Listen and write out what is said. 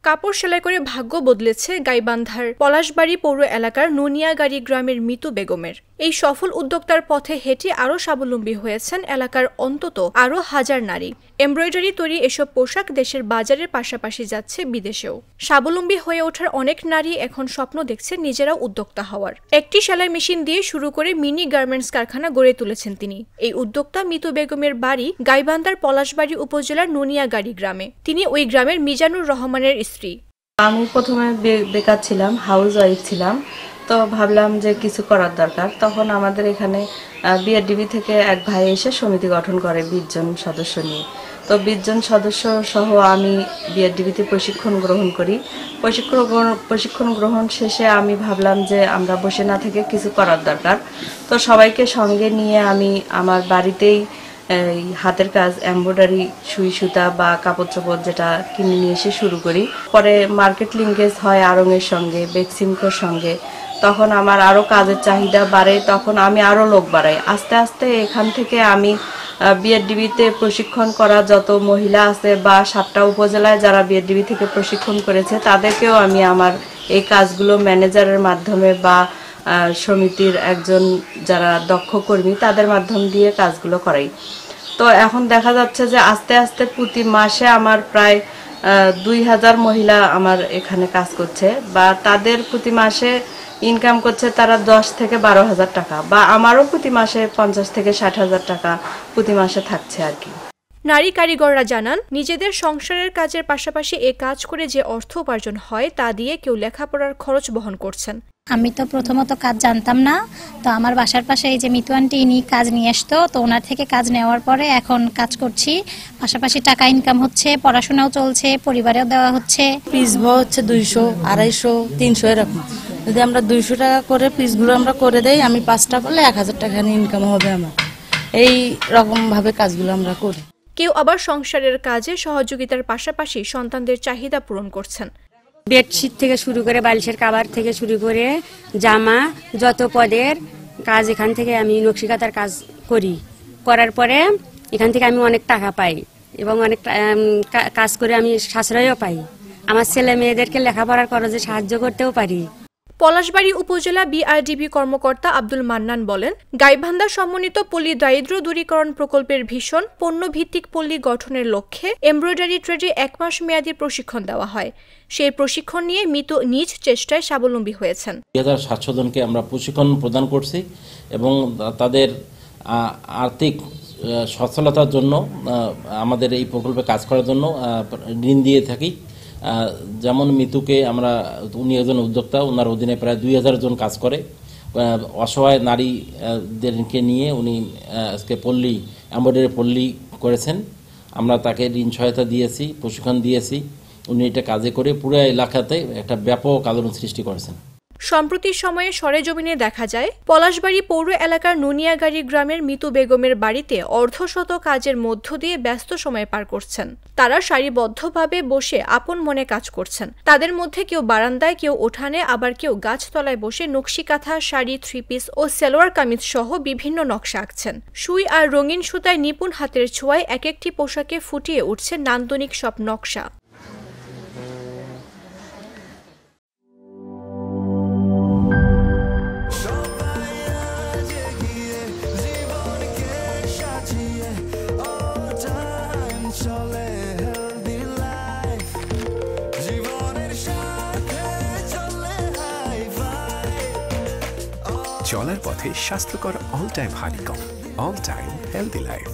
কাপড় সেলাই করে ভাগ্য বদলেছে গাইবান্ধার পলাশবাড়ি পৌর এলাকার নুনিয়াগাড়ি গ্রামের মিতু বেগমের। এই সফল উদ্যোক্তার পথে হেঁটে আরও স্বাবলম্বী হয়েছেন এলাকার অন্তত আরও হাজার নারী। এমব্রয়ডারি তৈরি এসব পোশাক দেশের বাজারের পাশাপাশি যাচ্ছে বিদেশেও। স্বাবলম্বী হয়ে ওঠার অনেক নারী এখন স্বপ্ন দেখছে নিজেরাও উদ্যোক্তা হওয়ার। একটি সেলাই মেশিন দিয়ে শুরু করে মিনি গার্মেন্টস কারখানা গড়ে তুলেছেন তিনি। এই উদ্যোক্তা মিতু বেগমের বাড়ি গাইবান্ধার পলাশবাড়ি উপজেলার নুনিয়াগাড়ি গ্রামে। তিনি ওই গ্রামের মিজানুর রহমানের স্ত্রী। আমি প্রথমে বেকার ছিলাম, হাউস ওয়াইফ ছিলাম, তো ভাবলাম যে কিছু করার দরকার। তখন আমাদের এখানে বিআরডিবি থেকে এক ভাই এসে সমিতি গঠন করে 20 জন সদস্য নিয়ে। তো 20 জন সদস্য সহ আমি বিআরডিবিতে প্রশিক্ষণ গ্রহণ করি। প্রশিক্ষণ গ্রহণ শেষে আমি ভাবলাম যে আমরা বসে না থেকে কিছু করার দরকার। তো সবাইকে সঙ্গে নিয়ে আমি আমার বাড়িতেই হাতের কাজ, এমব্রয়ডারি, সুই সুতা বা কাপড় চোপড় যেটা কিনে নিয়ে এসে শুরু করি। পরে মার্কেট লিঙ্কেজ হয় আড়ংয়ের সঙ্গে, বেক্সিমকোর সঙ্গে। তখন আমার আরও কাজের চাহিদা বাড়ে, তখন আমি আরও লোক বাড়াই। আস্তে আস্তে এখান থেকে আমি বিআরডিবিতে প্রশিক্ষণ করা যত মহিলা আছে বা 7টা উপজেলায় যারা বিআরডিবি থেকে প্রশিক্ষণ করেছে তাদেরকেও আমি আমার এই কাজগুলো ম্যানেজারের মাধ্যমে বা সমিতির একজন যারা দক্ষ কর্মী তাদের মাধ্যম দিয়ে কাজগুলো করাই। তো এখন দেখা যাচ্ছে যে আস্তে আস্তে প্রতি মাসে আমার প্রায় 2000 মহিলা আমার এখানে কাজ করছে, বা তাদের প্রতি মাসে ইনকাম করছে তারা 10 থেকে 12,000 টাকা, বা আমারও প্রতি মাসে 50 থেকে 60,000 টাকা প্রতি মাসে থাকছে আর কি। নারী কারিগররা জানান, নিজেদের সংসারের কাজের পাশাপাশি এ কাজ করে যে অর্থ উপার্জন হয় তা দিয়ে কেউ লেখাপড়ার খরচ বহন করছেন। আমি তো প্রথমত কাজ জানতাম না, তো আমার বাসার পাশে এই যে মিতু আন্টি ইনি কাজ নিয়ে আসতো, তো ওনার থেকে কাজ নেওয়ার পরে এখন কাজ করছি, পাশাপাশি টাকা ইনকাম হচ্ছে, পড়াশোনাও চলছে, পরিবারেও দেওয়া হচ্ছে। পিসগুলো হচ্ছে 200, 250, 300 এরকম। যদি আমরা 200 টাকা করে পিসগুলো আমরা করে দেই, আমি 5টা করলে 1000 টাকা ইনকাম হবে আমার। এই রকম ভাবে কাজগুলো আমরা করি। কেউ আবার সংসারের কাজে সহযোগিতার পাশাপাশি সন্তানদের চাহিদা পূরণ করছেন। বেডশিট থেকে শুরু করে বালিশের কাভার থেকে শুরু করে জামা, যত পদের কাজ এখান থেকে আমি নকশিকাতার কাজ করি। করার পরে এখান থেকে আমি অনেক টাকা পাই এবং অনেক কাজ করে আমি সাশ্রয়ও পাই। আমার ছেলে মেয়েদেরকে লেখাপড়ার খরচে সাহায্য করতেও পারি। পলাশবাড়ি উপজেলা বিআরডিবি কর্মকর্তা আব্দুল মান্নান বলেন, গাইবান্ধা সমন্বিত পল্লী দারিদ্র্য দূরীকরণ প্রকল্পের ভীষণ পণ্যভিত্তিক পল্লী গঠনের লক্ষ্যে এমব্রয়ডারি ট্রেডে 1 মাস মেয়াদী প্রশিক্ষণ দেওয়া হয়। সেই প্রশিক্ষণ নিয়ে মিতু নিজ চেষ্টায় স্বাবলম্বী হয়েছেন। 2700 জনকে আমরা প্রশিক্ষণ প্রদান করছি এবং তাদের আর্থিক সচ্ছলতার জন্য আমাদের এই প্রকল্পে কাজ করার জন্য ঋণ দিয়ে থাকি। যেমন মিতুকে আমরা, উনি একজন উদ্যোক্তা, ওনার অধীনে প্রায় 2000 জন কাজ করে। অসহায় নারীদেরকে নিয়ে উনি আজকে পল্লী, এমব্রয়ডারি পল্লী করেছেন। আমরা তাকে ঋণ সহায়তা দিয়েছি, প্রশিক্ষণ দিয়েছি। উনি এটা কাজে করে পুরো এলাকাতে একটা ব্যাপক আলোড়ন সৃষ্টি করেছেন। সম্প্রতি সময়ে সরেজমিনে দেখা যায়, পলাশবাড়ি পৌর এলাকার নুনিয়াগাড়ি গ্রামের মিতু বেগমের বাড়িতে অর্ধশত কাজের মধ্য দিয়ে ব্যস্ত সময় পার করছেন। তারা সারিবদ্ধভাবে বসে আপন মনে কাজ করছেন। তাদের মধ্যে কেউ বারান্দায়, কেউ উঠানে, আবার কেউ গাছতলায় বসে নকশিকাঁথা, শাড়ি, 3 পিস ও সালোয়ার কামিজ সহ বিভিন্ন নকশা আঁকছেন। সুই আর রঙিন সুতায় নিপুণ হাতের ছোঁয়ায় এক একটি পোশাকে ফুটিয়ে উঠছে নান্দনিক সব নকশা। চলার পথে স্বাস্থ্যকর all time honeycomb, all time healthy life.